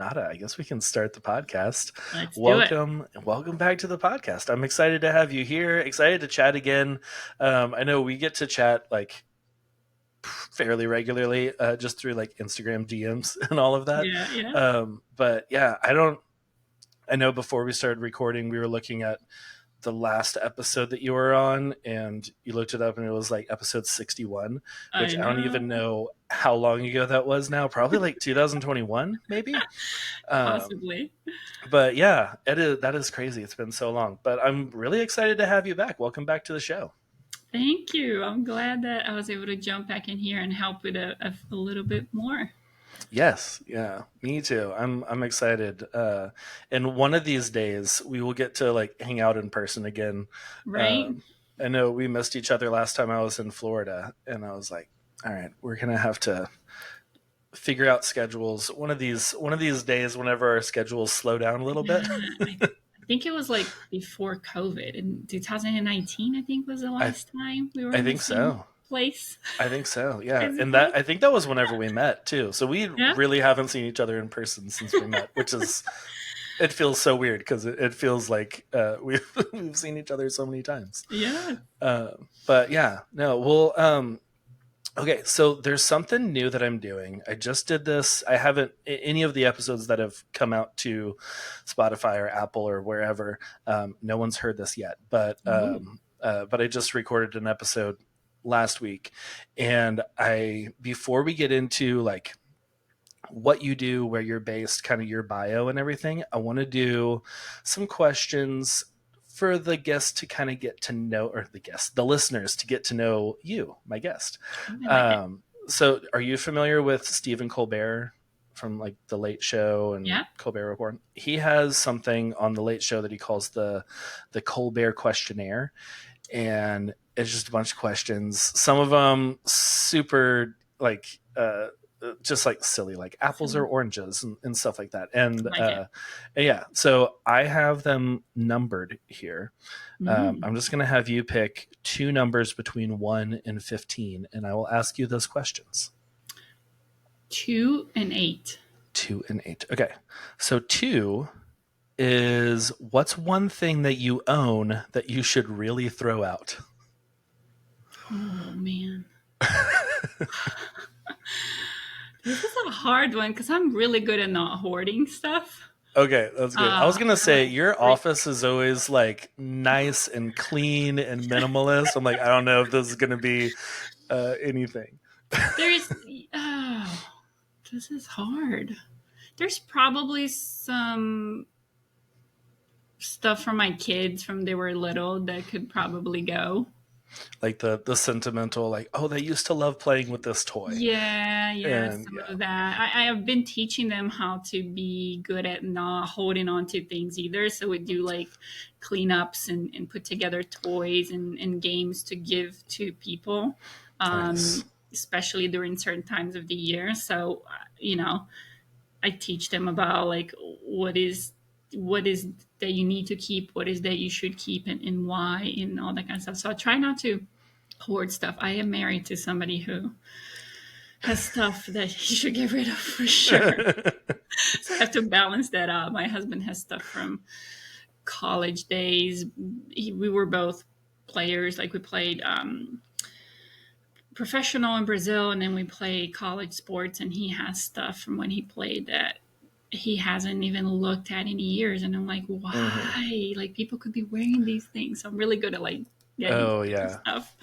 Nada, I guess we can start the podcast. Let's do it. Welcome back to the podcast. I'm excited to have you here. Excited to chat again. I know we get to chat like fairly regularly, just through like Instagram DMs and all of that. Yeah, yeah. But yeah, I don't. I know before we started recording, we were looking at the last episode that you were on, and you looked it up, and it was like episode 61, I which I don't know. even know how long ago that was now. Probably like 2021, maybe. Um, Possibly. but yeah, that is crazy. It's been so long, but I'm really excited to have you back. Welcome back to the show. Thank you. I'm glad that I was able to jump back in here and help with a little bit more. Yes, yeah, me too. I'm excited. And one of these days we will get to like hang out in person again. Right? Um, I know we missed each other last time I was in Florida, and I was like, all right, we're gonna have to figure out schedules one of these days whenever our schedules slow down a little Yeah. bit. I think it was like before COVID in 2019, I think was the I last time we were I in the think same so. place I think so. Yeah. And physically. that I think that was whenever we met too. So we Yeah. really haven't seen each other in person since we met, which is it feels so weird because it feels like we've seen each other so many times. Yeah. Uh, but yeah, no, well, okay, so there's something new that I'm doing. I just did this. I haven't any of the episodes that have come out to Spotify or Apple or wherever. No one's heard this yet, Ooh. but I just recorded an episode last week, and I before we get into like what you do, where you're based, kind of your bio and everything, I want to do some questions for the guests to kind of get to know, or the listeners to get to know you, my guest. I like it. So, are you familiar with Stephen Colbert from like The Late Show and Yeah. Colbert Report? He has something on The Late Show that he calls the Colbert Questionnaire, and it's just a bunch of questions. Some of them super like just like silly, like apples or So oranges and stuff like that. I like it. And yeah, so I have them numbered here. Mm. I'm just going to have you pick two numbers between 1 and 15, and I will ask you those questions. 2 and 8. 2 and 8. Okay. So 2 is what's one thing that you own that you should really throw out? Oh man. This is a hard one because I'm really good at not hoarding stuff. Okay, that's good. I was gonna I say like your like office is always like nice and clean and minimalist. I'm like, I don't know if this is gonna be anything. there's oh, this is hard. There's probably some stuff from my kids from they were little that could probably go. Like the sentimental, like, oh, they used to love playing with this toy, Yeah, yeah, and some yeah, of that. I have been teaching them how to be good at not holding on to things either. So we do like cleanups and put together toys and games to give to people, nice, especially during certain times of the year. So, I teach them about like what is that you need to keep, what is that you should keep, and why, and all that kind of stuff. So I try not to hoard stuff. I am married to somebody who has stuff that he should get rid of for sure. So I have to balance that out. My husband has stuff from college days. We were both players. Like we played professional in Brazil, and then we play college sports. And he has stuff from when he played that he hasn't even looked at in years. And I'm like, hmm. why? Like people could be wearing these things. So I'm really good at like getting Oh rid of yeah, stuff.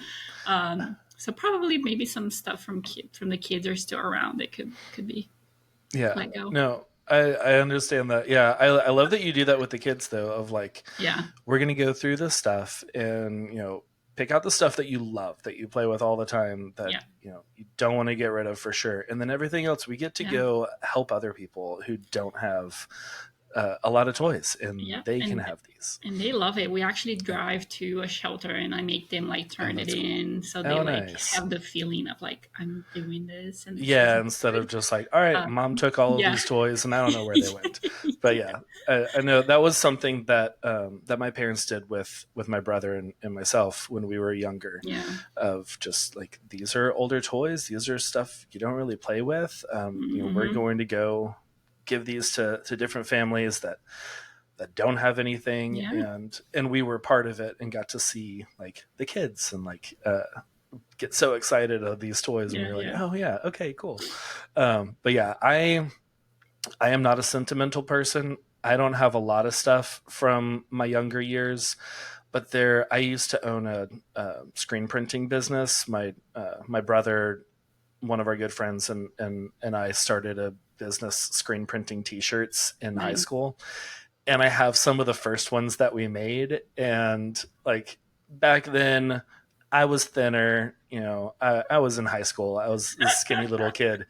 So probably maybe some stuff from the kids are still around that could be yeah. let go. No, I understand that. Yeah, I love that you do that with the kids though. Of like, Yeah, we're gonna go through this stuff, and pick out the stuff that you love, that you play with all the time, that yeah, you don't want to get rid of for sure, and then everything else we get to yeah, go help other people who don't have a lot of toys, and yeah. they can And have these. and they love it. We actually drive to a shelter and I make them like Oh, turn it that's cool. in so they Oh, like nice. have the feeling of like I'm doing this and this is Yeah, instead of good. just like, all right, Uh, mom took all of yeah. these toys and I don't know where they went. But yeah, I know that was something that my parents did with my brother and myself when we were younger. Yeah. Of just like, these are older toys, these are stuff you don't really play with. We're Hmm. going to go give these to different families that don't have anything, Yeah. and we were part of it and got to see like the kids and like get so excited of these toys, and we Yeah. were like, Yeah. oh yeah, okay, cool. But yeah, I am not a sentimental person. I don't have a lot of stuff from my younger years, but there I used to own a screen printing business. My brother, one of our good friends, and I started a business screen printing T-shirts in high Nice. school, and I have some of the first ones that we made. And like back then, I was thinner. I was in high school. I was a skinny little kid,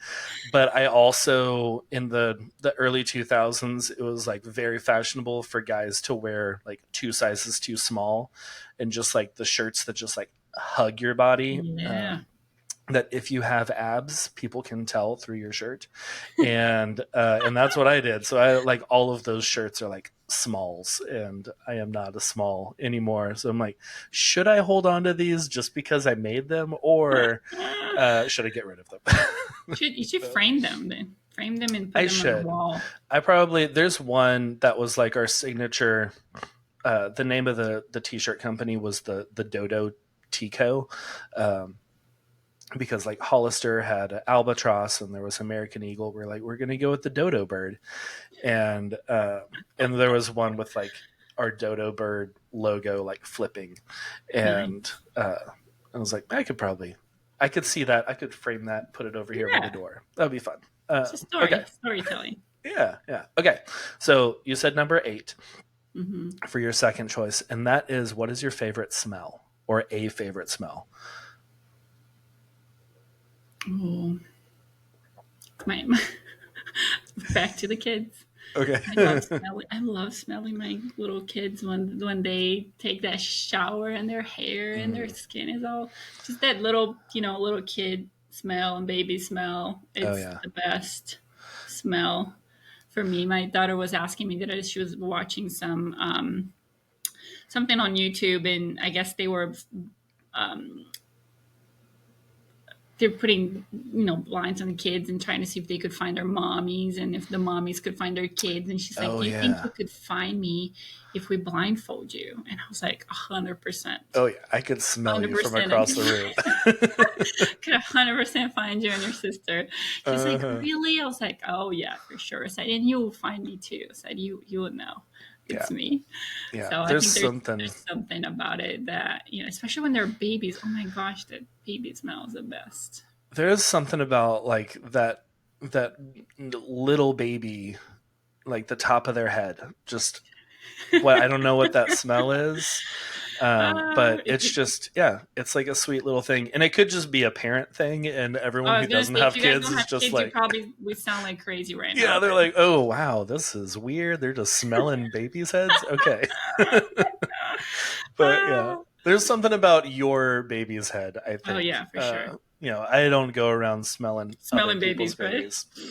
but I also in the early 2000s, it was like very fashionable for guys to wear like two sizes too small, and just like the shirts that just like hug your body. Yeah. That if you have abs, people can tell through your shirt, and that's what I did. So I like all of those shirts are like smalls, and I am not a small anymore. So I'm like, should I hold on to these just because I made them, or should I get rid of them? You should So frame them then. Frame them and put I them on the should. wall. I probably there's one that was like our signature. The name of the t-shirt company was the Dodo Tico. Um, because like Hollister had albatross and there was American Eagle. We're like, we're gonna go with the dodo bird, and there was one with like our dodo bird logo like flipping, and Nice. I was like, I could see that. I could frame that, put it over here by the Yeah. door. That'd be fun. It's a Okay, storytelling. yeah, yeah. Okay, so you said number 8 Mm-hmm. for your second choice, and that is, what is your favorite smell or a favorite smell? Oh, my back to the kids. Okay. I love smelling my little kids when they take that shower and their hair and their Mm. skin is all just that little, little kid smell and baby smell. Oh It's yeah. the best smell for me. My daughter was asking me that she was watching something on YouTube, and I guess um, they're putting blinds on the kids and trying to see if they could find their mommies and if the mommies could find their kids, and she's like, Oh do you think yeah. you could find me if we blindfold you? And I was like, 100%. Oh yeah, I could smell you from 100% I across could, the room. could 100% find you and your sister. She's like, Uh-huh. really? I was like, oh yeah, for sure. I said, and you will find me too. I said, you will know Yeah, it's me. yeah. So I There's think something. there's something about it that, especially when they're babies. Oh my gosh, that baby smell is the best. There is something about like that little baby, like the top of their head. Just what I don't know what that smell is, but If it's you, just yeah, it's like a sweet little thing, and it could just be a parent thing, and everyone I who was gonna doesn't say, if have you guys kids don't is have just kids, you like probably would sound like crazy right yeah, now. they're like, oh wow, this is weird. They're just smelling babies' heads. Okay. But yeah, Oh, there's something about your baby's head, I oh think. yeah, for sure. I don't go around smelling other Smelling people's babies, right?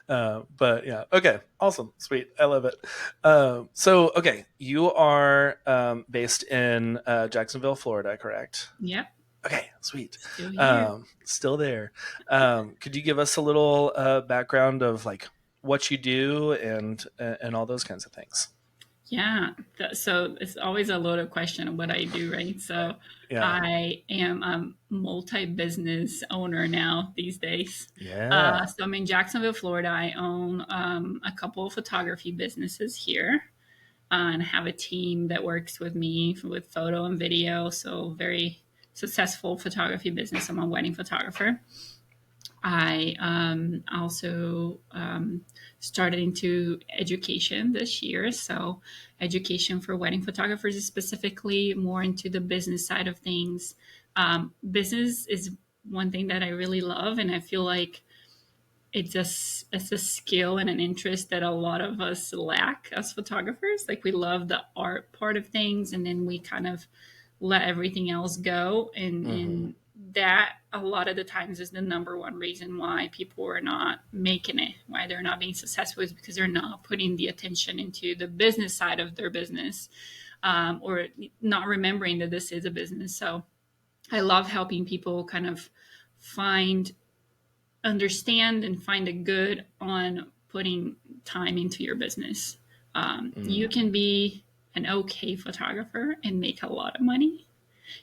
babies. But yeah, okay, awesome, sweet, I love it. So okay, you are based in Jacksonville, Florida, correct? Yep, Okay, sweet. still here. Still there. Could you give us a little background of like what you do and all those kinds of things? Yeah. So it's always a loaded question of what I do, right? So Yeah, I am a multi-business owner now these days. yeah. So I'm in Jacksonville, Florida. I own a couple of photography businesses here, and have a team that works with me with photo and video. So very successful photography business. I'm a wedding photographer. I also started into education this year. So, education for wedding photographers is specifically more into the business side of things. Business is one thing that I really love, and I feel like it's a skill and an interest that a lot of us lack as photographers. Like we love the art part of things, and then we kind of let everything else go, and Hmm. that a lot of the times is the number one reason why people are not making it, why they're not being successful, is because they're not putting the attention into the business side of their business, or not remembering that this is a business. So I love helping people kind of find understand and find a good on putting time into your business. You Mm. can be an okay photographer and make a lot of money.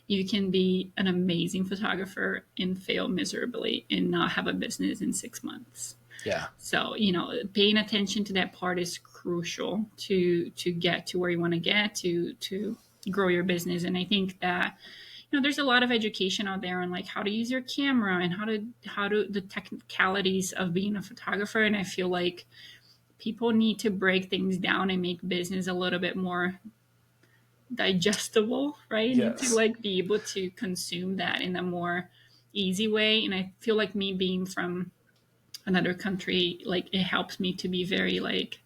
You can be an amazing photographer and fail miserably and not have a business in 6 months. Yeah. So, you know, paying attention to that part is crucial to get to where you want to get to grow your business. And I think that, you know, there's a lot of education out there on like how to use your camera and how to the technicalities of being a photographer. And I feel like people need to break things down and make business a little bit more digestible, right? Need to Yes. like be able to consume that in a more easy way. And I feel like me being from another country, like it helps me to be very like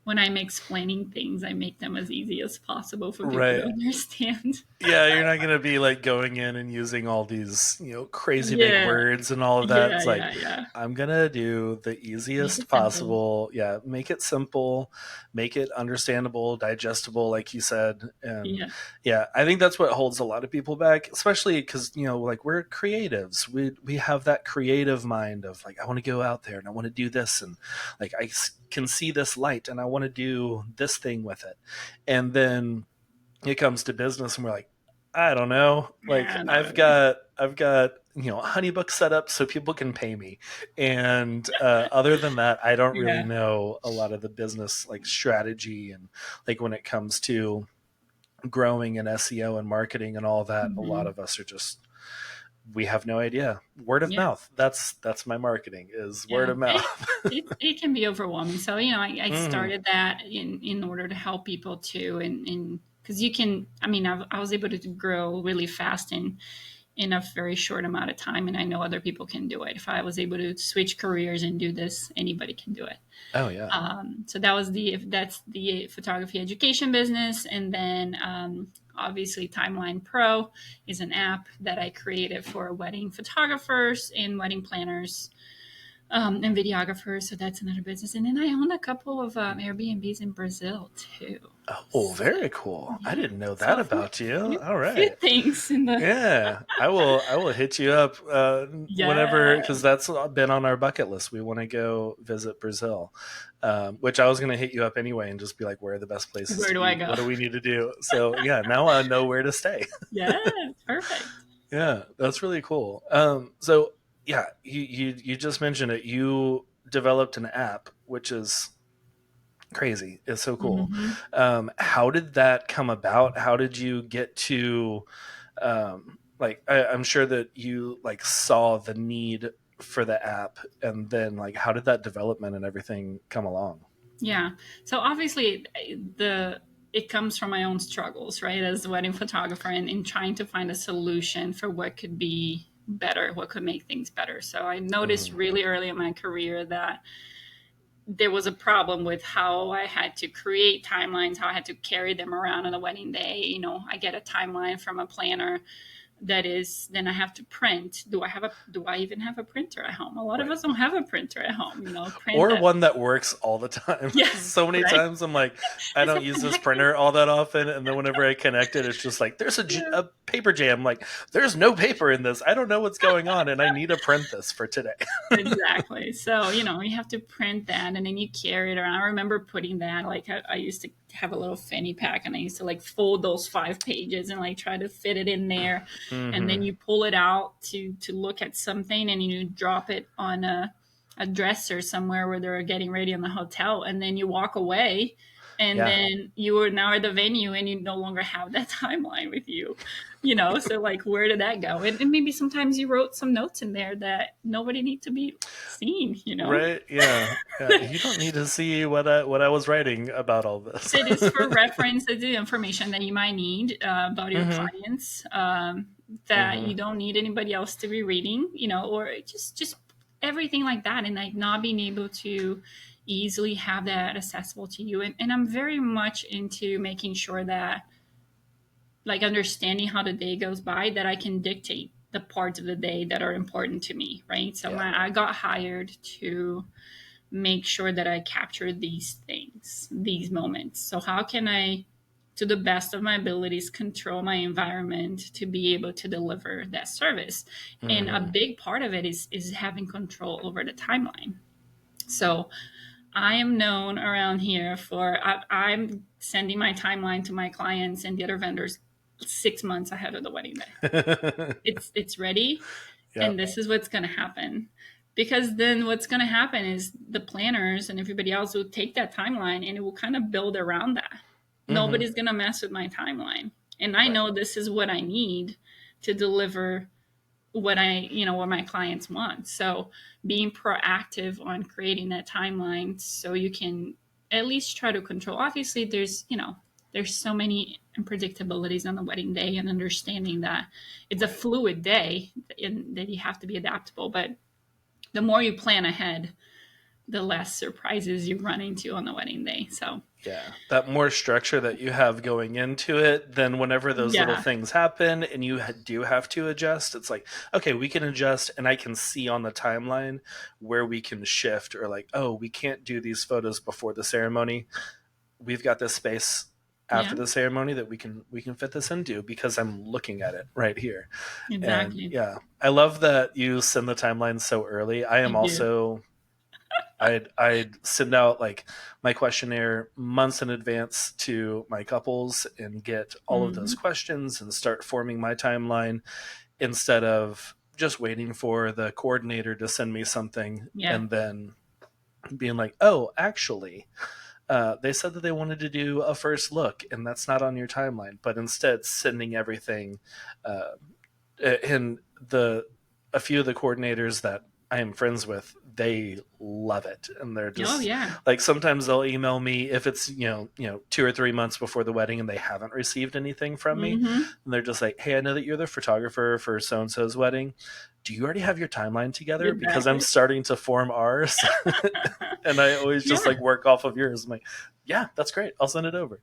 when I'm explaining things, I make them as easy as possible for people to Right. understand. Yeah, you're not going to be like going in and using all these, crazy big Yeah, words and all of that. yeah, It's like, yeah, yeah. I'm going to do the Make easiest it simple. possible. Yeah, make it simple, make it understandable, digestible, like you said. And Yeah, yeah, I think that's what holds a lot of people back, especially because, like we're creatives. We have that creative mind of like, I want to go out there and I want to do this. And like, can see this light and I want to do this thing with it. And then it comes to business and we're like, I don't know, like yeah, not i've really. got i've got honeybook set up so people can pay me, and other than that I don't really Yeah. know a lot of the business like strategy, and like when it comes to growing and SEO and marketing and all that, a lot Hmm. of us are just, we have no idea. Word of Yeah, mouth, that's my marketing, is word yeah. of It, mouth. it can be overwhelming. So, you know, I Hmm. started that in order to help people too. And because you can, I mean, I was able to grow really fast in a very short amount of time. And I know other people can do it. If I was able to switch careers and do this, anybody can do it. Oh yeah. So that's the photography education business, and then obviously Timeline Pro is an app that I created for wedding photographers and wedding planners and videographers. So that's another business, and then I own a couple of Airbnbs in Brazil too. Oh, So very cool. I yeah, didn't know so that about you. All few right. things in the Yeah, I will hit you up whenever, yeah because that's been on our bucket list. We want to go visit Brazil, which I was going to hit you up anyway and just be like, where are the best places where to do I eat? go? What do we need to do? So yeah, now I know where to stay. Yeah, perfect. Yeah, that's really cool. So yeah, you just mentioned it. You developed an app, which is crazy. It's so cool. Hmm. How did that come about? How did you get to like I'm sure that you like saw the need for the app, and then like how did that development and everything come along? Yeah. So obviously the it comes from my own struggles, right? As a wedding photographer and in trying to find a solution for what could be better, what could make things better. So I noticed Mm, really early in my career that there was a problem with how I had to create timelines, how I had to carry them around on the wedding day. You know, I get a timeline from a planner that is then I have to print. Do I even have a printer at home? A lot of right. us don't have a printer at home, you know, print Or that. one that works all the time. Yeah, So many right. times I'm like, I Is don't it use this connected? printer all that often, and then whenever I connect it, it's just like there's Yeah. a paper jam. Like there's no paper in this. I don't know what's going on, and I need to print this for today. Exactly. So, you know, you have to print that and then you carry it around. I remember putting that, like, I used to have a little fanny pack and I used to like fold those 5 pages and like try to fit it in there. And then Hmm. you pull it out to look at something and you drop it on a dresser somewhere where they're getting ready in the hotel. And then you walk away and Yeah. then you are now at the venue and you no longer have that timeline with you, you know. So like where did that go? And maybe sometimes you wrote some notes in there that nobody need to be seen, you know. Right. Yeah. Yeah. You don't need to see what I was writing about all this. It is for reference. It's the information that you might need about your Hmm. clients, that Hmm. you don't need anybody else to be reading, you know, or just everything like that, and like not being able to easily have that accessible to you. And I'm very much into making sure that like understanding how the day goes by, that I can dictate the parts of the day that are important to me, right? So Yeah. when I got hired to make sure that I capture these things, these moments. So how can I, to the best of my abilities, control my environment to be able to deliver that service? And a Hmm. big part of it is having control over the timeline. So I am known around here for I'm sending my timeline to my clients and the other vendors 6 months ahead of the wedding day. It's ready, and Yep. this is what's going to happen. Because then what's going to happen is the planners and everybody else will take that timeline and it will kind of build around that. Hmm. Nobody's going to mess with my timeline. And I Right. know this is what I need to deliver what my clients want. So being proactive on creating that timeline so you can at least try to control. Obviously, there's so many unpredictabilities on the wedding day, and understanding that it's a Right. fluid day and that you have to be adaptable. But the more you plan ahead, the less surprises you run into on the wedding day. So Yeah, that more structure that you have going into it, then whenever those little yeah, things happen and you do have to adjust, it's like, okay, we can adjust, and I can see on the timeline where we can shift, or like, oh, we can't do these photos before the ceremony. We've got this space after yeah, the ceremony that we can fit this into because I'm looking at it right here. And exactly. yeah, I love that you send the timeline so early. I I am do. also I'd send out like my questionnaire months in advance to my couples and get all of those Hmm. questions and start forming my timeline instead of just waiting for the coordinator to send me something Yeah. and then being like, oh, actually, they said that they wanted to do a first look and that's not on your timeline, but instead sending everything. Uh, and the a few of the coordinators that I am friends with, they love it, and they're Oh just yeah. like, sometimes they'll email me if it's 2 or 3 months before the wedding and they haven't received anything from me, Hmm. and they're just like, hey, I know that you're the photographer for so and so's wedding. Do you already have your timeline together? Because I'm Exactly. starting to form ours. And I always just Yeah. like work off of yours. I'm like, yeah, that's great. I'll send it over.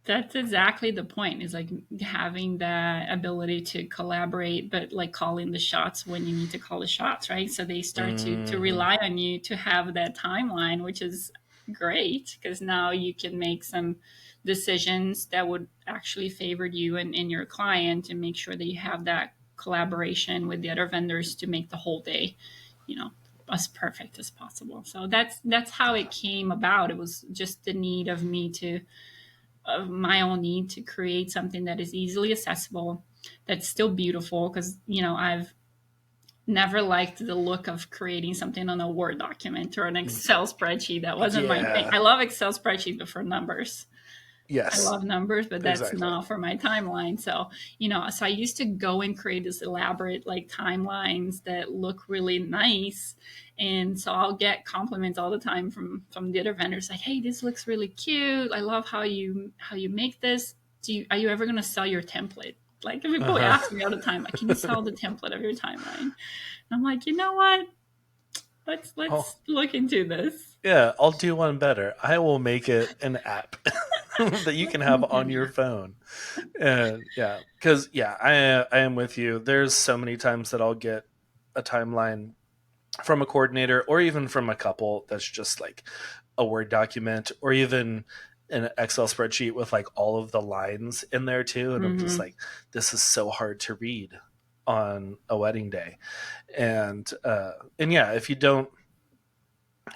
That's exactly the point, is like having that ability to collaborate, but like calling the shots when you need to call the shots, right? So they start to Hmm. rely on you to have that timeline, which is great because now you can make some decisions that would actually favor you and your client, and make sure that you have that collaboration with the other vendors to make the whole day, you know, as perfect as possible. So that's how it came about. It was just the need of me to of my own need to create something that is easily accessible, that's still beautiful, because I've never liked the look of creating something on a Word document or an Excel spreadsheet. That wasn't my thing. Yeah. I love Excel spreadsheets, but for numbers. I Yes. love numbers, but that's Exactly. not for my timeline. So I used to go and create this elaborate like timelines that look really nice. And so I'll get compliments all the time from the other vendors, like, "Hey, this looks really cute. I love how you make this. Are you ever going to sell your template?" Like, people Uh ask me all the time, like, "Can you sell the template of your timeline?" And I'm like, you know what? Let's huh. let's look into this. Yeah, I'll do one better. I will make it an app that you Let's can have make on it your now. phone. And yeah, because yeah, I am with you. There's so many times that I'll get a timeline from a coordinator or even from a couple that's just like a Word document or even an Excel spreadsheet with like all of the lines in there too. And I'm just Hmm. like, this is so hard to read on a wedding day. And yeah, if you don't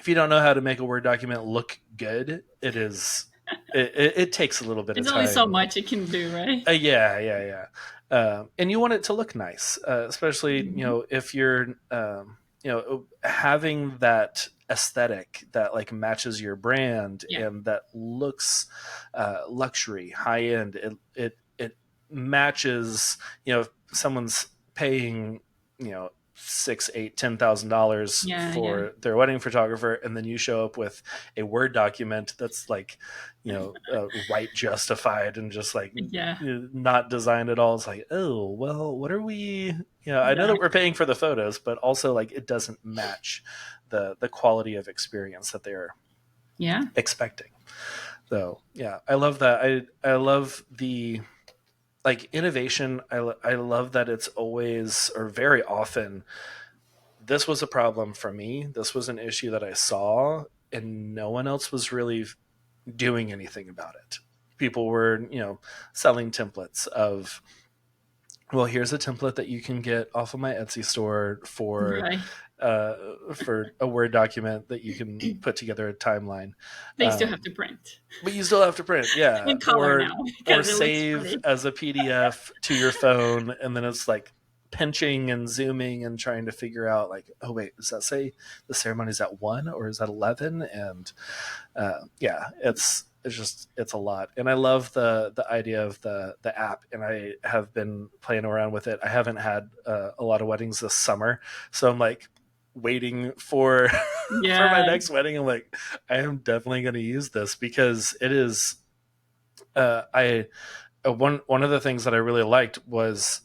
know how to make a Word document look good, it takes a little bit of There's only so time. much it can do, right? Yeah, yeah, yeah. And you want it to look nice, especially Mhm. if you're having that aesthetic that like matches your brand Yeah. and that looks luxury, high end. It matches. If someone's paying six, eight, $10,000 Yeah, yeah. for their wedding photographer, and then you show up with a Word document that's like right justified and just like Yeah. not designed at all. It's like, oh well, what are we? I know that we're Exactly. paying for the photos, but also like it doesn't match the quality of experience that they're Yeah. expecting. So yeah, I love that. I love the like innovation. I love that it's always or very often, this was a problem for me. This was an issue that I saw, and no one else was really doing anything about it. People were, selling templates of, well, here's a template that you can get off of my Etsy store for Right. for a Word document that you can put together a timeline. They still have Um, to print but you still have to print, yeah, in color now or because it looks save pretty. as a PDF to your phone, and then it's like pinching and zooming and trying to figure out like, oh wait, does that say the ceremony's at 1 or is that 11? And yeah, it's a lot, and I love the idea of the app, and I have been playing around with it. I haven't had a lot of weddings this summer, so I'm like waiting for for my Yeah, next wedding. I'm like, I am definitely going to use this because it is. I one of the things that I really liked was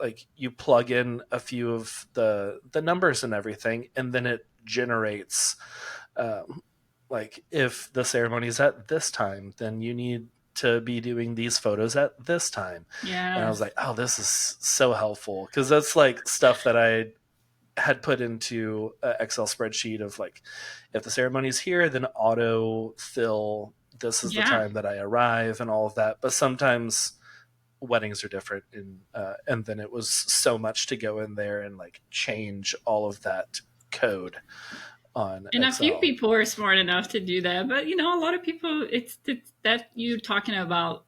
like you plug in a few of the numbers and everything, and then it generates um, like if the ceremony is at this time, then you need to be doing these photos at this time. And I was yes, like, oh, this is so helpful because that's like stuff that I had put into an Excel spreadsheet of like, if the ceremony's here, then auto fill. This is the yeah. time that I arrive and all of that. But sometimes weddings are different, and then it was so much to go in there and like change all of that code on And a few Excel. people are smart enough to do that, but a lot of people, it's that you're talking about,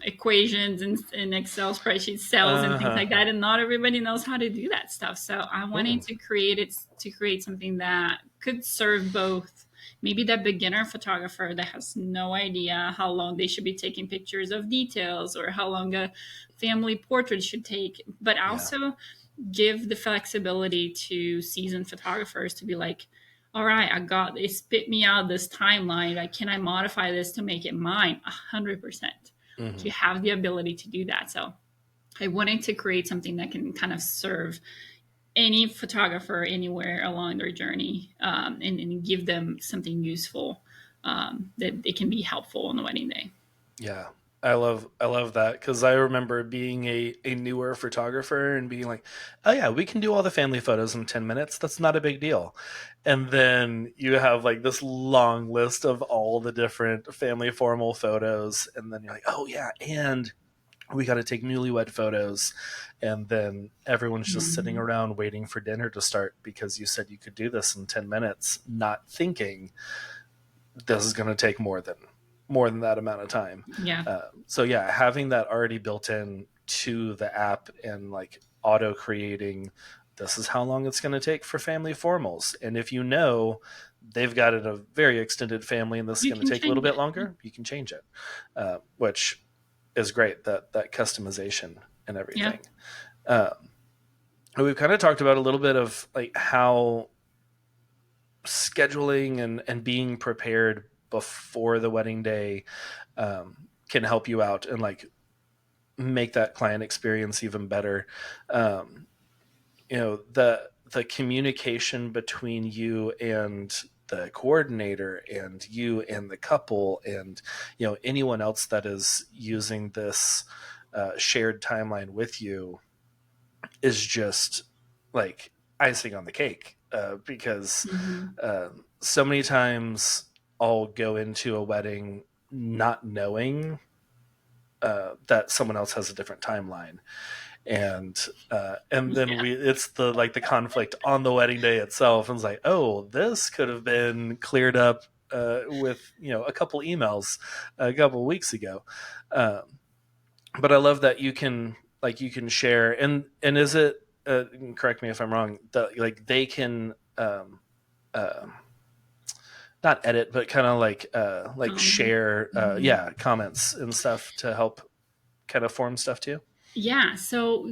equations and Excel spreadsheets, cells, and Uh things huh. like that, and not everybody knows how to do that stuff. So I wanted Mm, to create something that could serve both. Maybe that beginner photographer that has no idea how long they should be taking pictures of details or how long a family portrait should take, but yeah. also give the flexibility to seasoned photographers to be like, all right, I got it, spit me out this timeline. Like, can I modify this to make it mine? 100%. Hmm. You have the ability to do that. So I wanted to create something that can kind of serve any photographer anywhere along their journey, and give them something useful, that it can be helpful on the wedding day. Yeah. I love that because I remember being a newer photographer and being like, oh yeah, we can do all the family photos in 10 minutes. That's not a big deal. And then you have like this long list of all the different family formal photos, and then you're like, oh yeah, and we got to take newlywed photos, and then everyone's just sitting Mhm. around waiting for dinner to start because you said you could do this in 10 minutes, not thinking this is going to take more than that amount of time. Yeah. So yeah, having that already built in to the app and like auto creating, this is how long it's going to take for family formals, and if you know they've got a very extended family and this is You going to can take a little change bit it. longer, you can change it, which is great, that customization and Yeah. everything. Um, we've kind of talked about a little bit of like how scheduling and being prepared before the wedding day can help you out and like make that client experience even better. Um, the communication between you and the coordinator and you and the couple and anyone else that is using this shared timeline with you is just like icing on the cake, because Hmm. so many times I'll go into a wedding not knowing that someone else has a different timeline, and then Yeah. it's the like the conflict on the wedding day itself, and it's like, oh, this could have been cleared up with a couple emails a couple weeks ago. Um, but I love that you can share, and is it correct me if I'm wrong, that like they can uh, not edit but kind of like Comment. share Mhm. yeah, comments and stuff to help kind of form stuff too. Yeah, so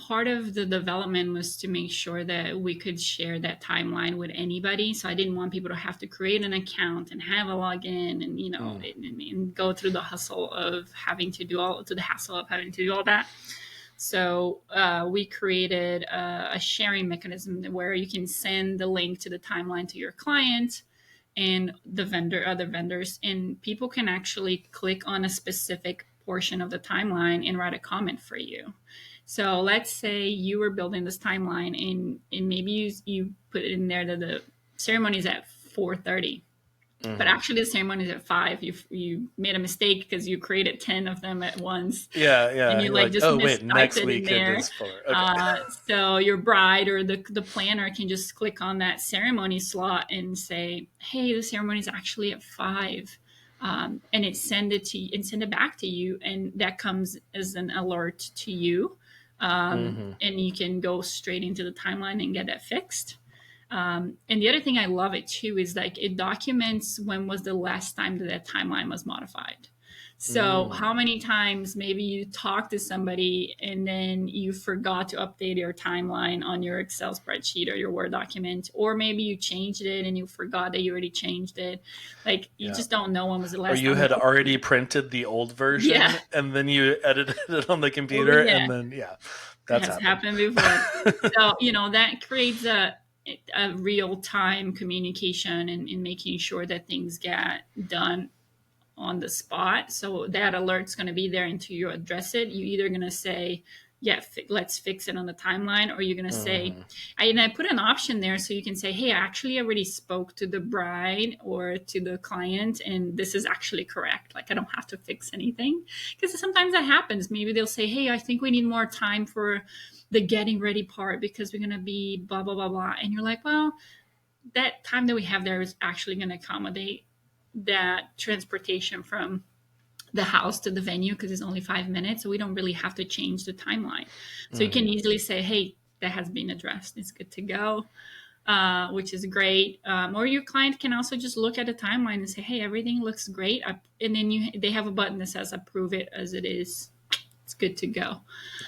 part of the development was to make sure that we could share that timeline with anybody. So I didn't want people to have to create an account and have a login, and Mm, and go through the hustle of having to do all to the hassle of having to do all that. So we created a sharing mechanism where you can send the link to the timeline to your client and other vendors, and people can actually click on a specific portion of the timeline and write a comment for you. So let's say you were building this timeline, and maybe you put it in there that the ceremony is at 4:30. But Mm-hmm. actually the ceremony is at 5. You made a mistake because you created 10 of them at once, Yeah, and yeah. you You're like like, just oh wait, mistyped next it in week it there. is 4. Okay. So your bride or the planner can just click on that ceremony slot and say, "Hey, the ceremony is actually at 5," and it send it to you and send it back to you, and that comes as an alert to you, Mm-hmm. and you can go straight into the timeline and get that fixed. And the other thing I love it too is like it documents when was the last time that that timeline was modified. So how Mm. many times maybe you talked to somebody and then you forgot to update your timeline on your Excel spreadsheet or your Word document, or maybe you changed it and you forgot that you already changed it. Like you Yeah. just don't know when was the Or last you time you had updated already it. printed the old Yeah. version and then you edited it on the Oh computer yeah. and then yeah, It that's has happened. happened before. So, that creates a real time communication and making sure that things get done on the spot. So that alert's going to be there until you address it. You either going to say, yeah, let's fix it on the timeline, or you're going to say, Mm-hmm. I put an option there so you can say, hey, I actually already spoke to the bride or to the client, and this is actually correct. Like, I don't have to fix anything. Because sometimes that happens. Maybe they'll say, hey, I think we need more time for the getting ready part because we're going to be blah, blah, blah, blah. And you're like, well, that time that we have there is actually going to accommodate that transportation from the house to the venue because it's only 5 minutes. So we don't really have to change the timeline. So you can Mm-hmm. easily say, hey, that has been addressed. It's good to go, which is great. Or your client can also just look at the timeline and say, hey, everything looks great. And then they have a button that says approve it as it is. It's good to go.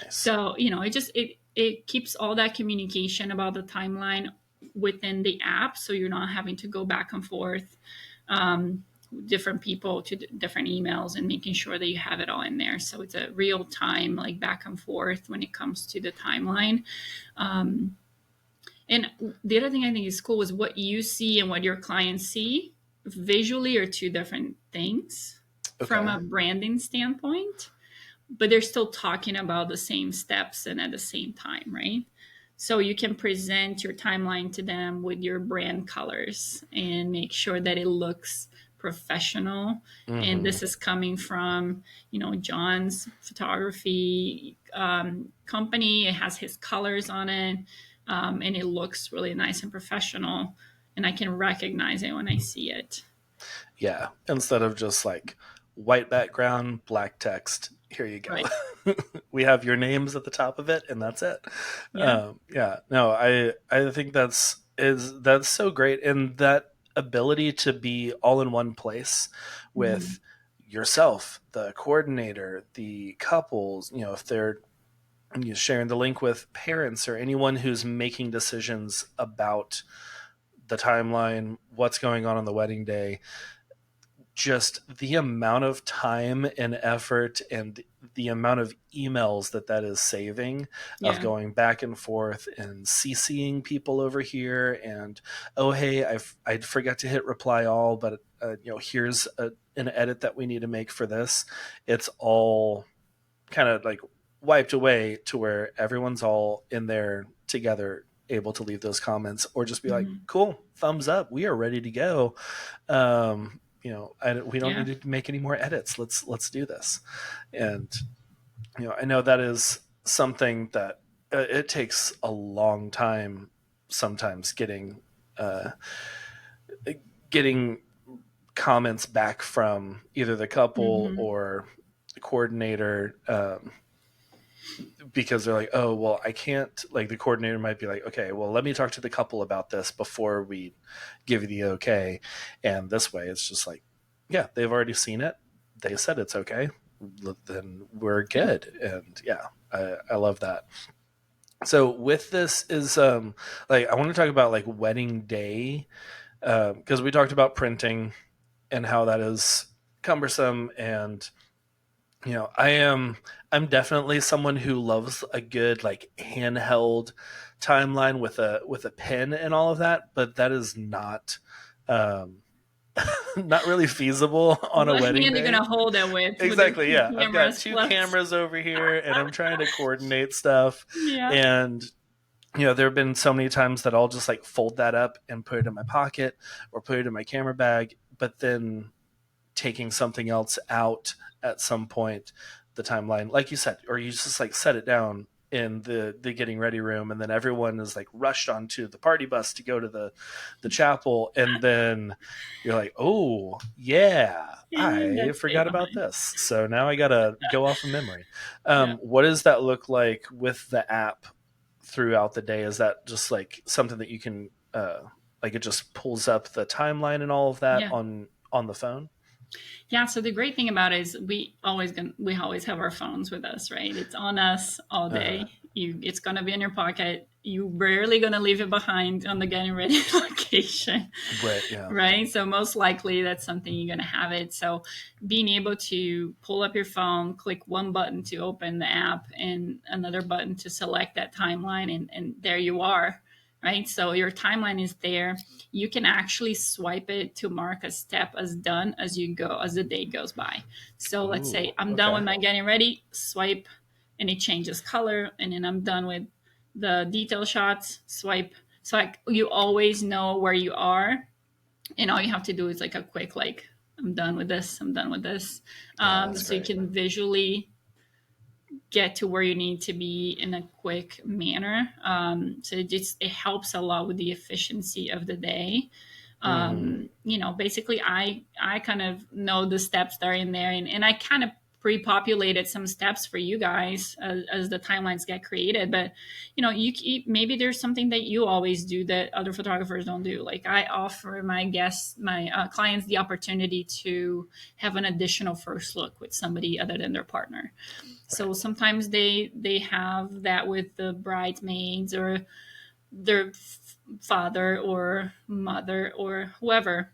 Nice. So, it keeps all that communication about the timeline within the app. So you're not having to go back and forth, different people to different emails and making sure that you have it all in there. So it's a real time, like back and forth when it comes to the timeline. And the other thing I think is cool is what you see and what your clients see visually are two different things from Okay. a branding standpoint, but they're still talking about the same steps and at the same time, right? So you can present your timeline to them with your brand colors and make sure that it looks professional. And Mm-hmm. this is coming from, John's photography company. It has his colors on it, and it looks really nice and professional. And I can recognize it when I see it. Yeah. Instead of just like white background, black text, here you go. Right. We have your names at the top of it and that's it. Yeah. Yeah. No, I think that's so great. And that ability to be all in one place Mm-hmm. with yourself, the coordinator, the couples, if they're sharing the link with parents or anyone who's making decisions about the timeline, what's going on the wedding day, just the amount of time and effort and the amount of emails that is saving of Yeah. going back and forth and CCing people over here and oh hey I forgot to hit reply all but here's an edit that we need to make for this. It's all kind of like wiped away to where everyone's all in there together able to leave those comments or just be like Mm-hmm. cool thumbs up we are ready to go. We don't Yeah. need to make any more edits. Let's do this. And I know that is something that it takes a long time sometimes uh, getting comments back from either the couple Mm-hmm. or the coordinator, because they're like, oh, well, I can't, like the coordinator might be like, okay, well, let me talk to the couple about this before we give you the okay. And this way, it's just like, yeah, they've already seen it. They said it's okay. Then we're Yeah. good. And yeah, I love that. So with this is like I want to talk about like wedding day because we talked about printing and how that is cumbersome and I'm definitely someone who loves a good like handheld timeline with a pen and all of that, but that is not um not really feasible on a What hand wedding are you day. gonna hold it with your Exactly, two yeah. I've got cameras two plus? cameras over here and I'm trying to coordinate stuff Yeah. and there have been so many times that I'll just like fold that up and put it in my pocket or put it in my camera bag, but then taking something else out at some point, the timeline, like you said, or you just like set it down in the getting ready room, and then everyone is like rushed onto the party bus to go to the chapel, and then you're like, oh yeah, And I that's stay forgot about behind. this, so now I gotta go off of memory. Yeah. What does that look like with the app throughout the day? Is that just like something that you can like it just pulls up the timeline and all of that Yeah. on the phone? Yeah, so the great thing about it is we always have our phones with us, right? It's on us all Uh-huh. day. It's gonna be in your pocket. You rarely gonna leave it behind on the getting ready location, Right. Yeah. right? So most likely that's something you're gonna have it. So being able to pull up your phone, click one button to open the app, and another button to select that timeline, and there you are, right? So your timeline is there. You can actually swipe it to mark a step as done as you go as the day goes by. So let's Ooh. say I'm done Okay. with my getting ready, swipe, and it changes color, and then I'm done with the detail shots, swipe. So like you always know where you are, and all you have to do is like a quick like I'm done with this, I'm done with this. Yeah, that's So you great. can visually get to where you need to be in a quick manner. So it helps a lot with the efficiency of the day. Mm-hmm. Basically I kind of know the steps that are in there, and I kind of pre-populated some steps for you guys as the timelines get created. But maybe there's something that you always do that other photographers don't do. Like I offer my guests, my clients, the opportunity to have an additional first look with somebody other than their partner. Right. So sometimes they have that with the bridesmaids or their father or mother or whoever,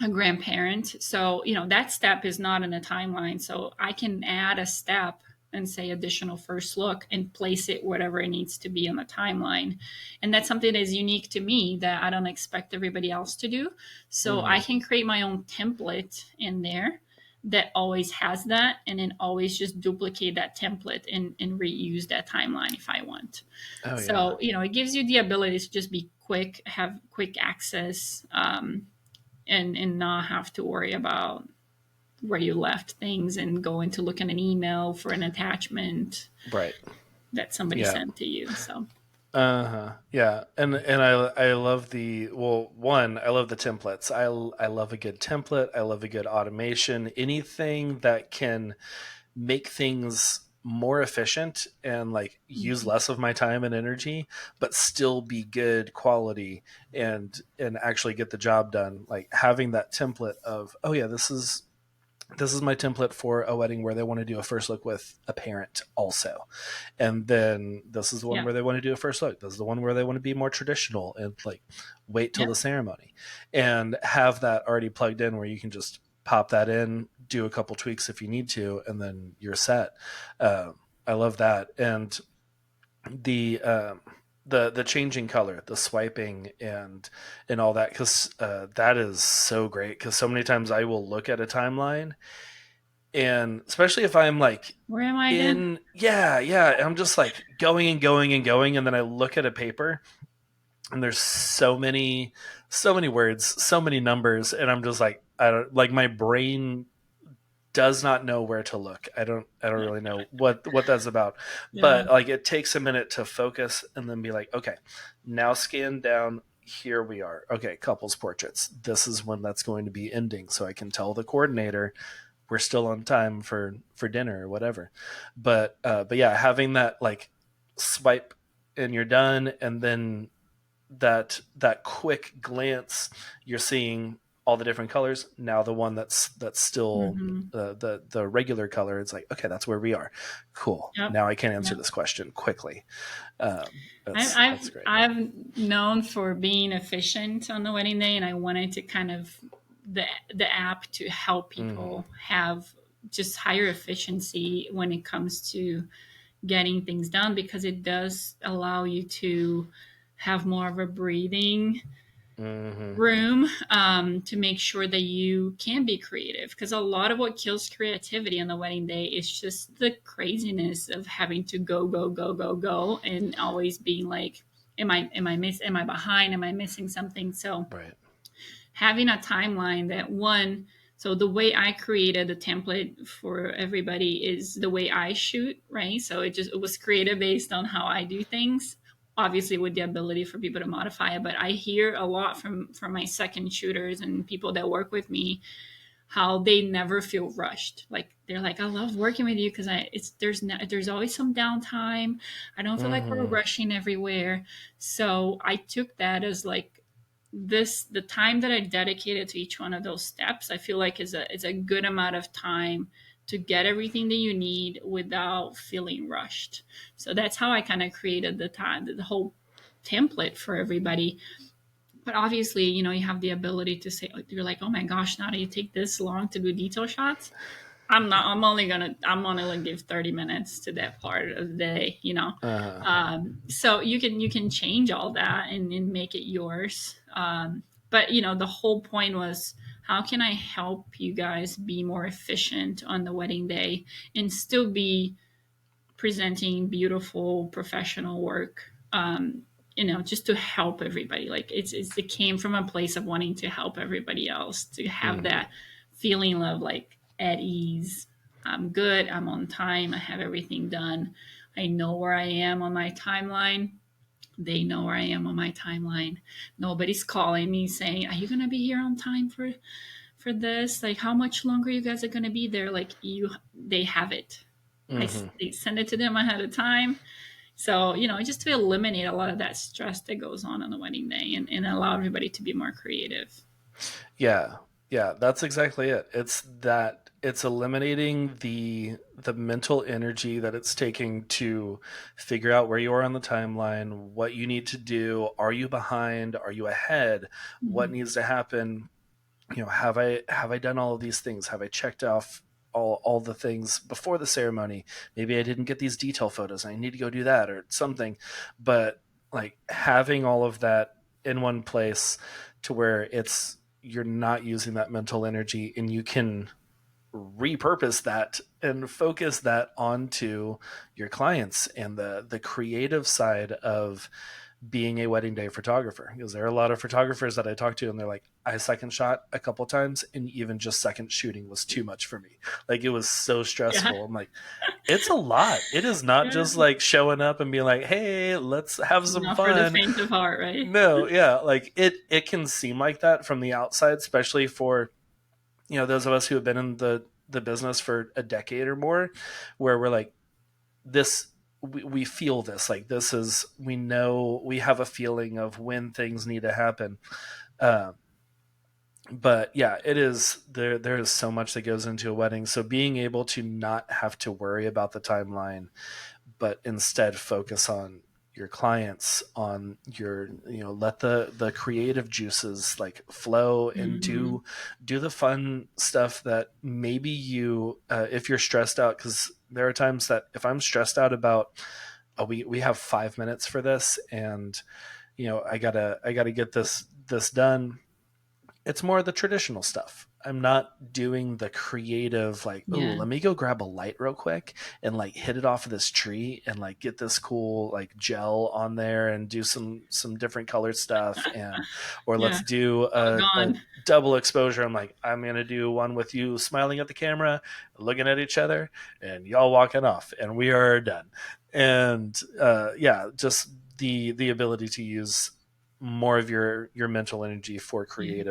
a grandparent. So that step is not in a timeline, so I can add a step and say additional first look and place it wherever it needs to be on the timeline. And that's something that is unique to me that I don't expect everybody else to do. So I Mm-hmm. can create my own template in there that always has that, and then always just duplicate that template and reuse that timeline if I want. Oh yeah. So it gives you the ability to just be quick, have quick access, and not have to worry about where you left things and going to look at an email for an attachment Right. that somebody Yeah. sent to you. So Uh-huh. Yeah. And I love the, well, one, I love the templates. I love a good template. I love a good automation. Anything that can make things more efficient and like use mhm. less of my time and energy, but still be good quality and actually get the job done. Like having that template of, oh yeah, this is my template for a wedding where they want to do a first look with a parent also, and then this is the one Yeah, where they want to do a first look, this is the one where they want to be more traditional and like wait till yeah, the ceremony, and have that already plugged in where you can just pop that in, do a couple tweaks if you need to, and then you're set. I love that. And the the changing color, the swiping, and all that, because that is so great, because so many times I will look at a timeline, and especially if I'm like where am I again? in, yeah, I'm just like going and going and going, and then I look at a paper and there's so many words, so many numbers, and I'm just like, I don't, like, my brain does not know where to look. I don't really know what that's about. Yeah, But like it takes a minute to focus and then be like, okay, now scan down, here we are. Okay, couples portraits. This is when that's going to be ending, so I can tell the coordinator we're still on time for dinner or whatever. But yeah, having that like swipe and you're done, and then that quick glance, you're seeing all the different colors. Now the one that's still hmm, the regular color, it's like, okay, that's where we are. Cool, yep, now I can answer yep. this question quickly. That's I've great. I've known for being efficient on the wedding day, and I wanted to kind of the app to help Mm-hmm. people have just higher efficiency when it comes to getting things done, because it does allow you to have more of a breathing Mm-hmm. room, to make sure that you can be creative, because a lot of what kills creativity on the wedding day is just the craziness of having to go go go go go and always being like, am I behind, am I missing something? So Right. having a timeline that one, so the way I created the template for everybody is the way I shoot, right? So it was created based on how I do things, obviously with the ability for people to modify it. But I hear a lot from my second shooters and people that work with me how they never feel rushed. Like they're like, I love working with you because there's always some downtime. I don't feel like we're Mm-hmm. rushing everywhere. So I took that as like the time that I dedicated to each one of those steps. I feel like is a good amount of time to get everything that you need without feeling rushed. So that's how I kind of created the whole template for everybody. But obviously, you have the ability to say, you're like, oh my gosh, now do you take this long to do detail shots? I'm only gonna give 30 minutes to that part of the day. Uh, So you can change all that and make it yours. But the whole point was, how can I help you guys be more efficient on the wedding day and still be presenting beautiful professional work, just to help everybody. Like it came from a place of wanting to help everybody else, to have mm-hmm. that feeling of like at ease. I'm good, I'm on time, I have everything done, I know where I am on my timeline, they know where I am on my timeline. Nobody's calling me saying, are you going to be here on time for this? Like, how much longer you guys are going to be there? Like, they have it. Mm-hmm. They send it to them ahead of time. So, just to eliminate a lot of that stress that goes on the wedding day, and allow everybody to be more creative. Yeah, yeah, that's exactly it. It's eliminating the mental energy that it's taking to figure out where you are on the timeline, what you need to do. Are you behind? Are you ahead? What Mhm. needs to happen? Have I done all of these things? Have I checked off all the things before the ceremony? Maybe I didn't get these detail photos. I need to go do that or something. But like having all of that in one place to where it's you're not using that mental energy and you can repurpose that and focus that onto your clients and the creative side of being a wedding day photographer, because there are a lot of photographers that I talk to and they're like, I second shot a couple times and even just second shooting was too much for me. Like it was so Yeah. stressful. I'm like, it's a lot. It is not Yeah. just like showing up and being like, hey, let's have some Not for the fun. faint of heart, right? No, yeah, like it can seem like that from the outside, especially for those of us who have been in the business for a decade or more, where we're like, this we feel this, like this is, we know, we have a feeling of when things need to happen. uh, but yeah, it is there is so much that goes into a wedding, so being able to not have to worry about the timeline but instead focus on your clients, on your, let the creative juices like flow and Hmm. do the fun stuff that maybe you, if you're stressed out, because there are times that if I'm stressed out about, oh, we have 5 minutes for this, and I gotta get this done. It's more the traditional stuff. I'm not doing the creative, like, oh, Yeah. let me go grab a light real quick and like hit it off of this tree and like get this cool like gel on there and do some different colored stuff, and or Yeah. let's do All a gone. double exposure. I'm like, I'm gonna do one with you smiling at the camera, looking at each other, and y'all walking off, and we are done. And yeah, just the ability to use more of your mental energy for Yeah.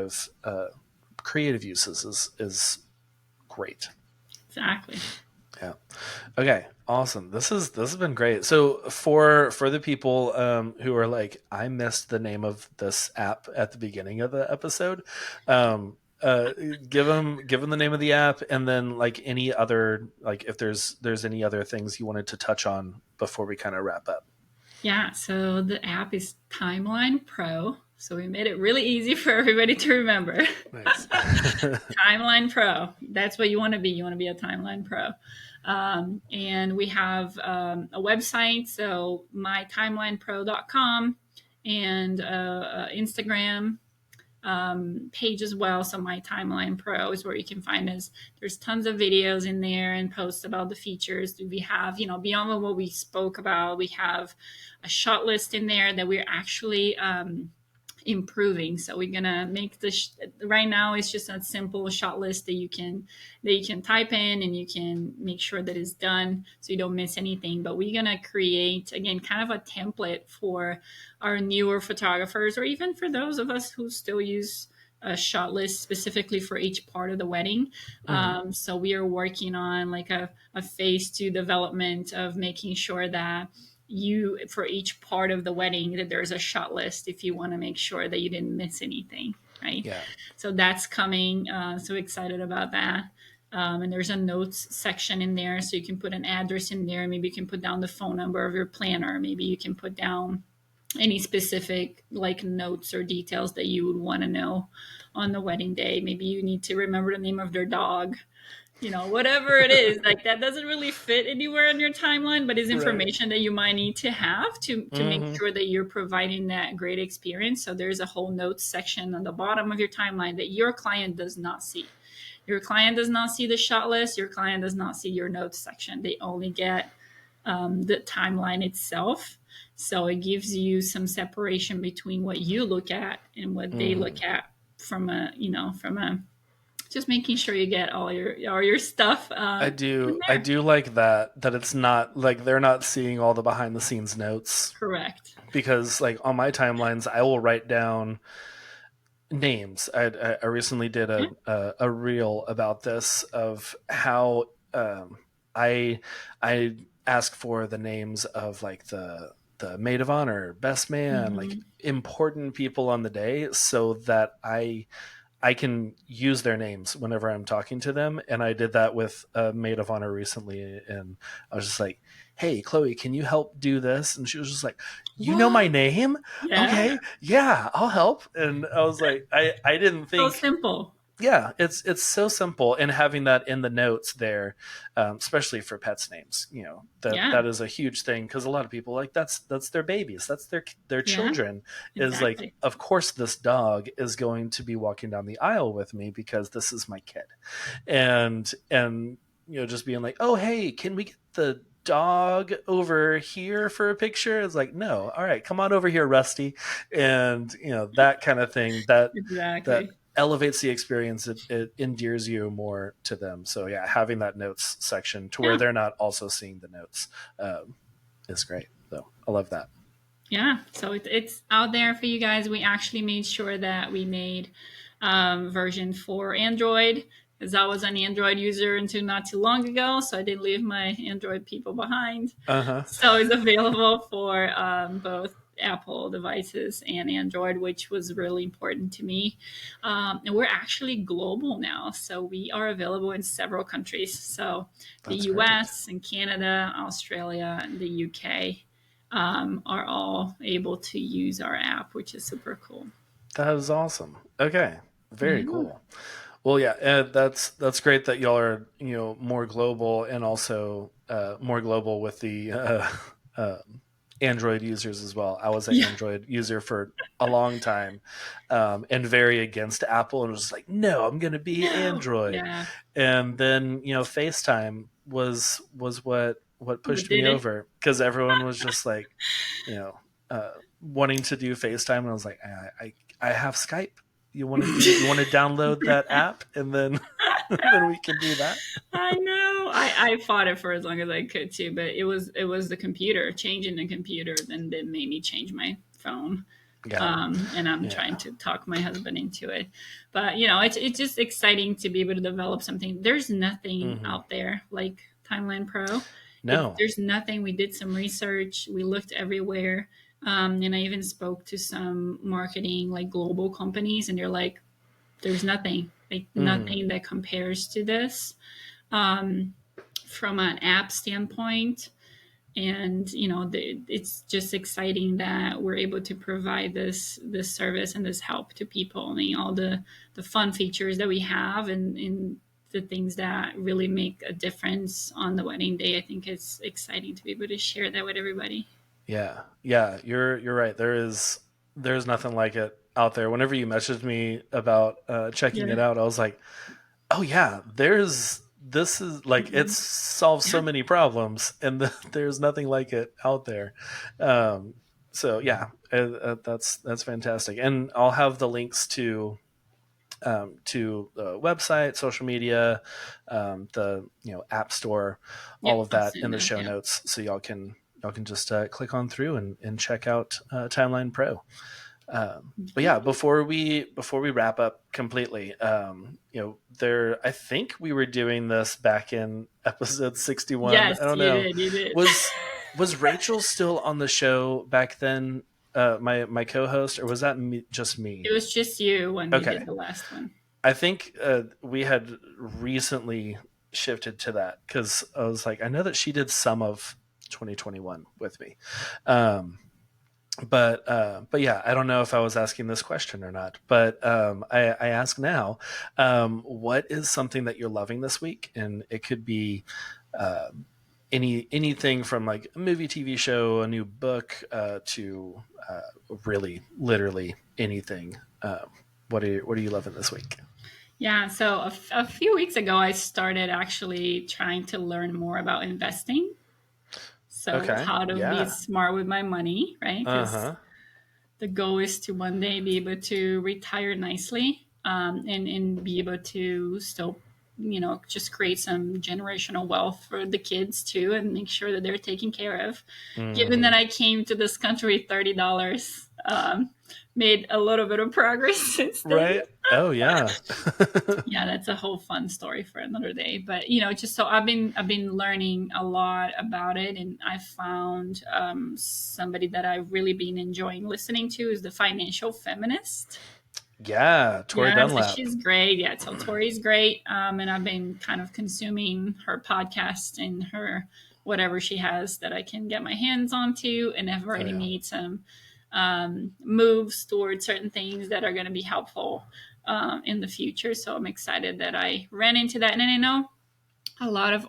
creative uses is great. Exactly. Yeah. Okay. Awesome. This has been great. So for the people who are like, I missed the name of this app at the beginning of the episode. Um, uh, give them the name of the app, and then like any other, like if there's any other things you wanted to touch on before we kind of wrap up. Yeah, so the app is Timeline Pro. So we made it really easy for everybody to remember. Nice. Timeline Pro. That's what you want to be. You want to be a Timeline Pro. And we have a website, so mytimelinepro.com, and Instagram page as well. So My Timeline Pro is where you can find us. There's tons of videos in there and posts about the features. We have, beyond what we spoke about, we have a shot list in there that we're actually improving. So we're gonna make right now it's just a simple shot list that you can type in and you can make sure that it's done so you don't miss anything. But we're gonna create again kind of a template for our newer photographers, or even for those of us who still use a shot list specifically for each part of the wedding. Hmm. So we are working on like a phase two development of making sure that you for each part of the wedding that there's a shot list if you want to make sure that you didn't miss anything, right? Yeah. So that's coming. So excited about that. And there's a notes section in there, so you can put an address in there. Maybe you can put down the phone number of your planner. Maybe you can put down any specific like notes or details that you would want to know on the wedding day. Maybe you need to remember the name of their dog, whatever it is, like that doesn't really fit anywhere in your timeline, but is Right. information that you might need to have to make Hmm. sure that you're providing that great experience. So there's a whole notes section on the bottom of your timeline that your client does not see. Your client does not see the shot list. Your client does not see your notes section. They only get the timeline itself. So it gives you some separation between what you look at and what they Hmm. look at from a just making sure you get all your stuff in I there. do like that it's not like they're not seeing all the behind the scenes notes, Correct. because like on my timelines I will write down names. I recently did Yeah. a reel about this of how I I ask for the names of like the maid of honor, best man, like Hmm. important people on the day, so that I can use their names whenever I'm talking to them. And I did that with a maid of honor recently. And I was just like, hey, Chloe, can you help do this? And she was just like, you know my What? name? Yeah. Okay. Yeah, I'll help. And I was like, I didn't So think, simple. yeah, it's so simple. And having that in the notes there, especially for pets names, that Yeah. is a huge thing, because a lot of people like that's their babies, that's their Yeah. children, is like, Exactly. of course this dog is going to be walking down the aisle with me because this is my kid. And just being like, oh hey, can we get the dog over here for a picture? It's like, no, all right, come on over here, Rusty. And that kind of thing, that Exactly. elevates the experience. It endears you more to them. So yeah, having that notes section to where Yeah. they're not also seeing the notes, is great. So I love that. Yeah, so it's out there for you guys. We actually made sure that we made version for Android, because I was an Android user until not too long ago, so I didn't leave my Android people behind. Uh-huh. So it's available for both Apple devices and Android, which was really important to me. And we're actually global now, so we are available in several countries. So the That's great. US and Canada, Australia, and the UK are all able to use our app, which is super cool. That is awesome. Okay. Very Yeah. cool. Well, yeah, that's great that y'all are more global, and also more global with the uh, Android users as well. I was an Yeah. Android user for a long time, and very against Apple, and was like, no, I'm going to be No. Android. Yeah. And then FaceTime was what What pushed me did it? over, because everyone was just like, you know, wanting to do FaceTime, and I was like, I have Skype. You want to download that app, and then then we can do that. I know. I fought it for as long as I could too, but it was the computer changing the computer then that made me change my phone. Got it. And I'm trying Yeah. to talk my husband into it. But it's just exciting to be able to develop something. There's nothing Hmm. out there like Timeline Pro. No. There's nothing. We did some research. We looked everywhere, and I even spoke to some marketing like global companies, and they're like, "There's nothing, like Mm. nothing that compares to this um, from an app standpoint." And it's just exciting that we're able to provide this service and this help to people. I mean, all the fun features that we have and the things that really make a difference on the wedding day. I think it's exciting to be able to share that with everybody. Yeah. Yeah. You're right. There's nothing like it out there. Whenever you messaged me about checking Yeah. it out, I was like, oh yeah, this is like, it's Mhm. solved so Yeah. many problems, and there's nothing like it out there. Um, So yeah, that's fantastic, and I'll have the links to the website, social media, the app store, Yep, all of I'll that in send the that. show Yeah. notes, so y'all can just click on through and check out Timeline Pro. But yeah, Yeah. before we wrap up completely, there I think we were doing this back in episode 61. Yes, I don't you know. did. You did. Was Rachel still on the show back then? My co-host, or was that just me? It was just you when we Okay, did the last one. I think we had recently shifted to that because I was like, I know that she did some of 2021 with me. Um, but yeah, I don't know if I was asking this question or not. But I ask now, what is something that you're loving this week? And it could be anything from like a movie, TV show, a new book, to really, literally anything. What are you loving this week? Yeah, so a few weeks ago, I started actually trying to learn more about investing. So, Okay. how to be Yeah. smart with my money, right? Uh Because huh. the goal is to one day be able to retire nicely, and be able to still, just create some generational wealth for the kids too, and make sure that they're taken care of. Given Hmm. that I came to this country with $30, made a little bit of progress since then. Right. Oh yeah. Yeah, that's a whole fun story for another day. But just so I've been learning a lot about it, and I found somebody that I've really been enjoying listening to is the financial feminist. Yeah. Tori Yeah, so Dunlap. she's great. Yeah, so Tori's great. And I've been kind of consuming her podcast and her whatever she has that I can get my hands onto. And I've Oh already yeah. made some moves towards certain things that are going to be helpful in the future. So I'm excited that I ran into that. And I know a lot of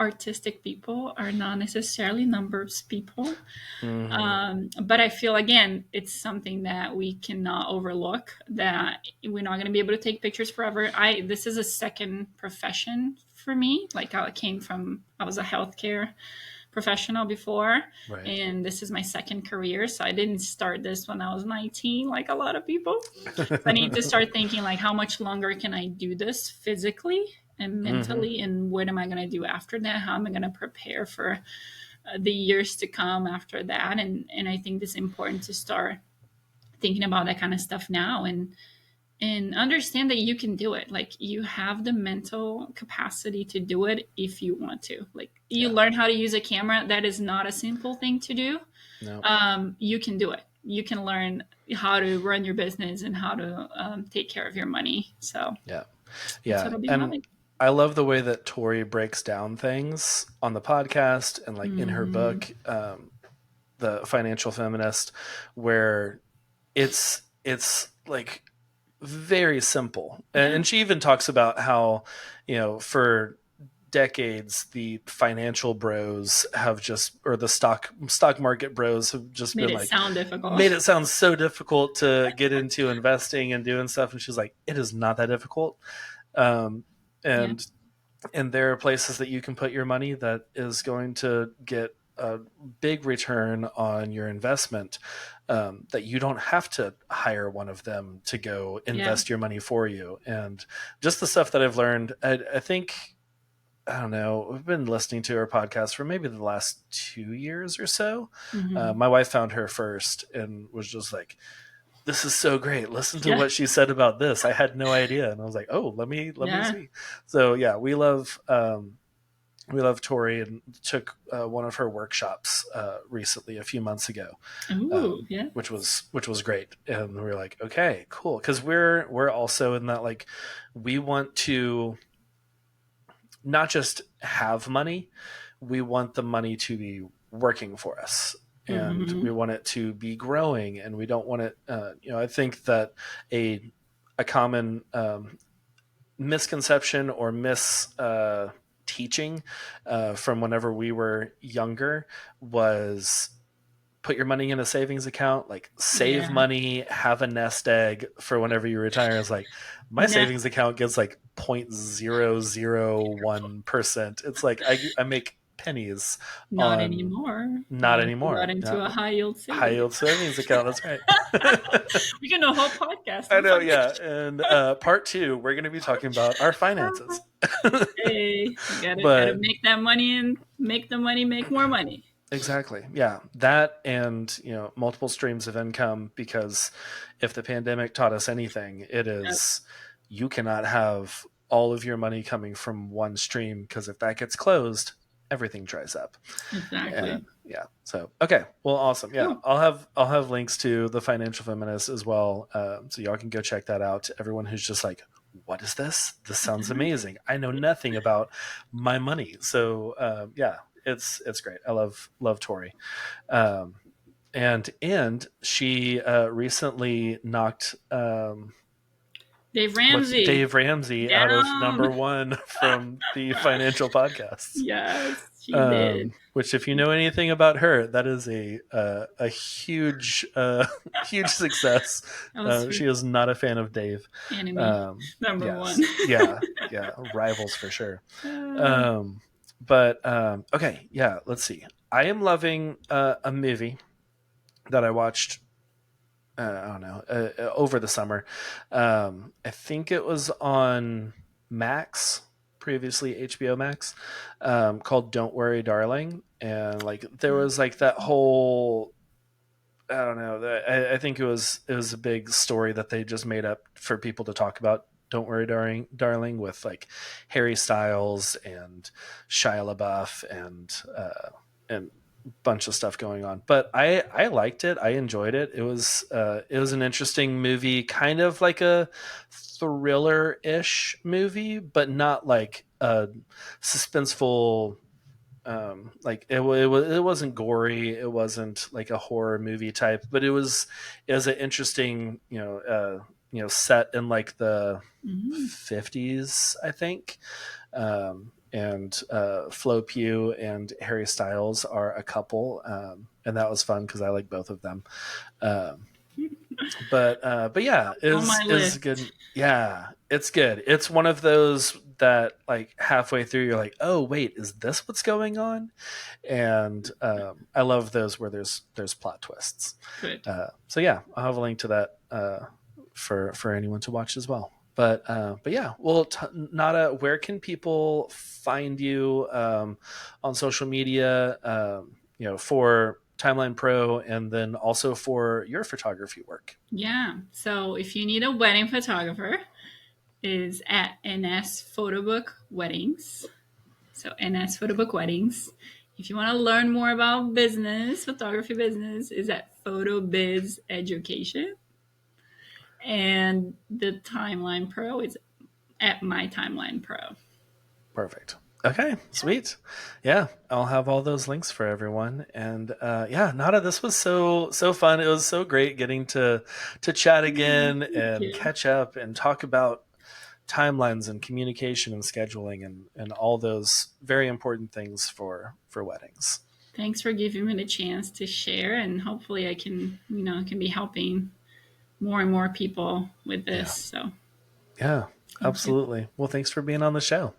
artistic people are not necessarily numbers people. Hmm. But I feel again, it's something that we cannot overlook. That we're not going to be able to take pictures forever. This is a second profession for me. Like I was a healthcare professional before, Right. and this is my second career. So I didn't start this when I was 19, like a lot of people. So I need to start thinking like, how much longer can I do this physically and Hmm. mentally, and what am I going to do after that? How am I going to prepare for the years to come after that? And I think it's important to start thinking about that kind of stuff now, and understand that you can do it. Like, you have the mental capacity to do it if you want to. Like, you Yeah. learn how to use a camera, that is not a simple thing to do. No. You can do it. You can learn how to run your business and how to take care of your money. So Yeah. that's what Yeah. I'll be And loving. I love the way that Tori breaks down things on the podcast and like in her Mm-hmm. book, The Financial Feminist, where it's like very simple. And, Yeah, and she even talks about how, for decades the financial bros have just, or the stock market bros have just made been it like, sound difficult. made it sound so difficult to get into investing and doing stuff. And she's like, it is not that difficult. um, Yeah, and and there are places that you can put your money that is going to get a big return on your investment, that you don't have to hire one of them to go yeah. invest your money for you. And just the stuff that I've learned, I think, I don't know, we've been listening to her podcast for maybe the last 2 years or so. Mm-hmm. My wife found her first and was just like, this is so great. Listen to Yeah, what she said about this. I had no idea. And I was like, oh, let me yeah. see. So yeah, we love Tori, and took one of her workshops recently, a few months ago, Ooh, yeah, which was great. And we were like, okay, cool, because we're also in that, like, we want to not just have money, we want the money to be working for us. And mm-hmm. we want it to be growing, and we don't want it. I think that a common misconception or teaching from whenever we were younger was, put your money in a savings account, like save Yeah. money, have a nest egg for whenever you retire. It's like, my No, savings account gets like 0.001%. It's like I make pennies Not on. anymore. Not Once you got anymore. into Yeah. a high yield High savings. yield savings account. That's right. We can do a whole podcast I on know. finance. Yeah. And part two, we're going to be talking about our finances. Hey, you gotta But make that money and make the money make more money. exactly. Yeah. That and, multiple streams of income, because if the pandemic taught us anything, it Yep, is you cannot have all of your money coming from one stream, because if that gets closed, everything dries up. And exactly. yeah, so okay, well, awesome. Yeah, Cool. I'll have links to the Financial Feminist as well, so y'all can go check that out. Everyone who's just like, what is this? This sounds amazing. I know nothing about my money. So yeah, it's great. I love Tori. um, and she recently knocked Dave what's Ramsey Dave Ramsey out of down. number one from the financial podcasts. Yes, she did. Which, if you know anything about her, that is a huge huge success. That was her She is not a fan of Dave. enemy number one. Yes, yeah, yeah, rivals for sure. Uh, Um, but okay, yeah. Let's see. I am loving a movie that I watched. I don't know, over the summer. I think it was on Max, previously HBO Max, called "Don't Worry, Darling," and like there was like that whole. I don't know. I think it was a big story that they just made up for people to talk about. "Don't Worry, Darling," with like Harry Styles and Shia LaBeouf and bunch of stuff going on. But I liked it. I enjoyed it. It was an interesting movie, kind of like a thriller ish movie, but not like a suspenseful. Like it wasn't gory. It wasn't like a horror movie type, but it was an interesting, set in like the mhm. 50s, I think. And Flo Pugh and Harry Styles are a couple, and that was fun because I like both of them. Um, but yeah, On my is list. good. Yeah, it's good. It's one of those that like halfway through you're like, oh wait, is this what's going on? And I love those where there's plot twists. Good. So yeah, I'll have a link to that for anyone to watch as well. But yeah, well, Nada, where can people find you on social media? For Timeline Pro, and then also for your photography work. Yeah. So if you need a wedding photographer, it is at NS Photobook Weddings. So NS Photobook Weddings. If you want to learn more about business, photography business, is at Photo Biz Education. And the Timeline Pro is at My Timeline Pro. Perfect. Okay, sweet. Yeah, I'll have all those links for everyone. And yeah, Nada, this was so fun. It was so great getting to chat Yeah, again thank and you. catch up and talk about timelines and communication and scheduling and all those very important things for weddings. Thanks for giving me the chance to share, and hopefully I can be helping more and more people with this. Yeah. So Yeah, thank you. absolutely. Well, thanks for being on the show.